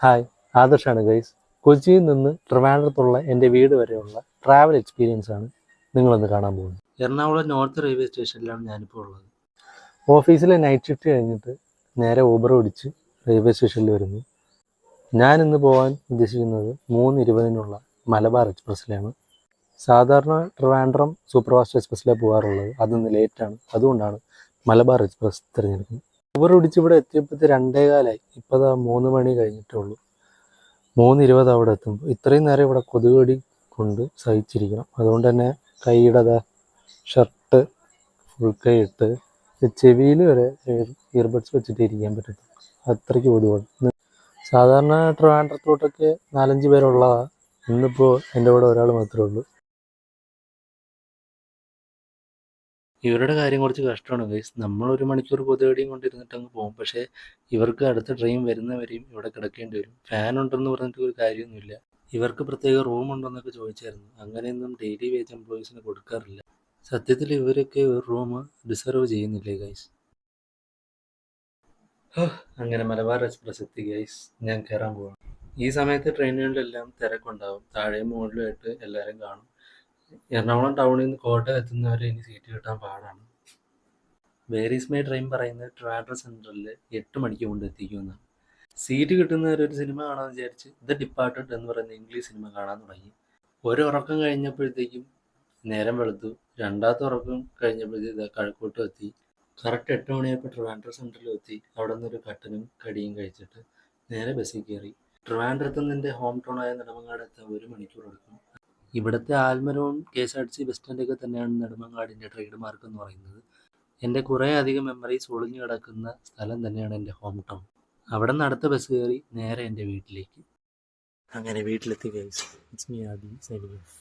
Hi, ആദർശാണ് guys. കൊച്ചിയിൽ നിന്ന് ട്രിവാൻഡ്രത്തുള്ള എൻ്റെ വീട് വരെയുള്ള ട്രാവൽ എക്സ്പീരിയൻസ് ആണ് നിങ്ങളൊന്ന് കാണാൻ പോകുന്നത്. എറണാകുളം നോർത്ത് റെയിൽവേ സ്റ്റേഷനിലാണ് ഞാനിപ്പോൾ ഉള്ളത്. ഓഫീസിലെ നൈറ്റ് ഷിഫ്റ്റ് കഴിഞ്ഞിട്ട് നേരെ ഊബർ ഓടിച്ച് റെയിൽവേ സ്റ്റേഷനിൽ വരുന്നു. ഞാൻ ഇന്ന് പോകാൻ ഉദ്ദേശിക്കുന്നത് 3:20 മലബാർ എക്സ്പ്രസ്സിലാണ്. സാധാരണ ട്രിവാൻഡ്രം സൂപ്പർഫാസ്റ്റ് എക്സ്പ്രസ്സിലാണ് പോകാറുള്ളത്. അതിന്ന് ലേറ്റാണ്, അതുകൊണ്ടാണ് മലബാർ എക്സ്പ്രസ് തിരഞ്ഞെടുക്കുന്നത്. ഊബർ ഓടിച്ച് ഇവിടെ എത്തിയപ്പോഴത്തെ 2:15 ഇപ്പോൾ 3 മണി കഴിഞ്ഞിട്ടേ ഉള്ളൂ. 3:20 അവിടെ എത്തുമ്പോൾ ഇത്രയും നേരം ഇവിടെ കൊതുകടി കൊണ്ട് സഹിച്ചിരിക്കണം. അതുകൊണ്ട് തന്നെ കൈയുടെ ഷർട്ട് ഫുൾ കൈ ഇട്ട് ചെവിയിൽ വരെ ഇയർബഡ്സ് വെച്ചിട്ട് ഇരിക്കാൻ പറ്റത്തുള്ളൂ. അത്രയ്ക്ക് കൊതുകാണ്. സാധാരണ ട്രിവാൻഡ്രത്തോട്ടൊക്കെ 4-5 പേരുള്ളതാണ്. ഇന്നിപ്പോൾ എൻ്റെ കൂടെ ഒരാൾ മാത്രമേ ഉള്ളൂ. ഇവരുടെ കാര്യം കുറച്ച് കഷ്ടമാണ് ഗൈസ്. നമ്മൾ 1 മണിക്കൂർ കൊതുകടിയും കൊണ്ടിരുന്നിട്ട് അങ്ങ് പോകും. പക്ഷേ ഇവർക്ക് അടുത്ത ട്രെയിൻ വരുന്നവരെയും ഇവിടെ കിടക്കേണ്ടി വരും. ഫാൻ ഉണ്ടെന്ന് പറഞ്ഞിട്ട് ഒരു കാര്യമൊന്നുമില്ല. ഇവർക്ക് പ്രത്യേക റൂം ഉണ്ടെന്നൊക്കെ ചോദിച്ചായിരുന്നു. അങ്ങനെയൊന്നും ഡെയിലി വേജ് എംപ്ലോയീസിന് കൊടുക്കാറില്ല. സത്യത്തിൽ ഇവരൊക്കെ ഒരു റൂം ഡിസർവ് ചെയ്യുന്നില്ലേ ഗൈസ്? അങ്ങനെ മലബാർ എക്സ്പ്രസ് എത്തി ഗൈസ്. ഞാൻ കയറാൻ പോവാണ്. ഈ സമയത്ത് ട്രെയിനുകളിലെല്ലാം തിരക്കുണ്ടാവും. താഴെയും മുകളിലുമായിട്ട് എല്ലാവരും കാണും. എറണാകുളം ടൗണിൽ നിന്ന് കോട്ടയം എത്തുന്നവരെ ഇനി സീറ്റ് കിട്ടാൻ പാടാണ്. വേർ ഈസ് മൈ ട്രെയിൻ പറയുന്നത് ട്രിവാൻഡ്രം സെൻട്രലിൽ 8 മണിക്ക് കൊണ്ട് എത്തിക്കുമെന്നാണ്. സീറ്റ് കിട്ടുന്നവരൊരു സിനിമ കാണാമെന്ന് വിചാരിച്ച് ദ ഡിപ്പാർട്ടഡ് എന്ന് പറയുന്ന ഇംഗ്ലീഷ് സിനിമ കാണാൻ തുടങ്ങി. ഒരു ഉറക്കം കഴിഞ്ഞപ്പോഴത്തേക്കും നേരം വെളുത്തു. രണ്ടാമത്തെ ഉറക്കം കഴിഞ്ഞപ്പോഴത്തേക്ക് കഴക്കൂട്ടം എത്തി. കറക്റ്റ് 8 മണിയായപ്പോൾ ട്രിവാൻഡ്രം സെൻട്രലിൽ എത്തി. അവിടെ നിന്നൊരു കട്ടനും കടിയും കഴിച്ചിട്ട് നേരെ ബസ്സിൽ കയറി. ട്രിവാൻഡ്രത്ത് നിന്ന് എൻ്റെ ഹോം ടൗണായ നെടുമങ്ങാട് എത്താൻ 1 മണിക്കൂർ എടുക്കും. ഇവിടുത്തെ ആൽമരവും KSRTC ബസ് സ്റ്റാൻഡൊക്കെ തന്നെയാണ് നെടുമങ്ങാടിൻ്റെ ട്രേഡ് മാർക്ക് എന്ന് പറയുന്നത്. എൻ്റെ കുറേ അധികം മെമ്മറീസ് ഒളിഞ്ഞു കിടക്കുന്ന സ്ഥലം തന്നെയാണ് എൻ്റെ ഹോം ടൗൺ. അവിടെ നിന്ന് അടുത്ത ബസ് കയറി നേരെ എൻ്റെ വീട്ടിലേക്ക്. അങ്ങനെ വീട്ടിലെത്തി guys. It's me Adi signing of.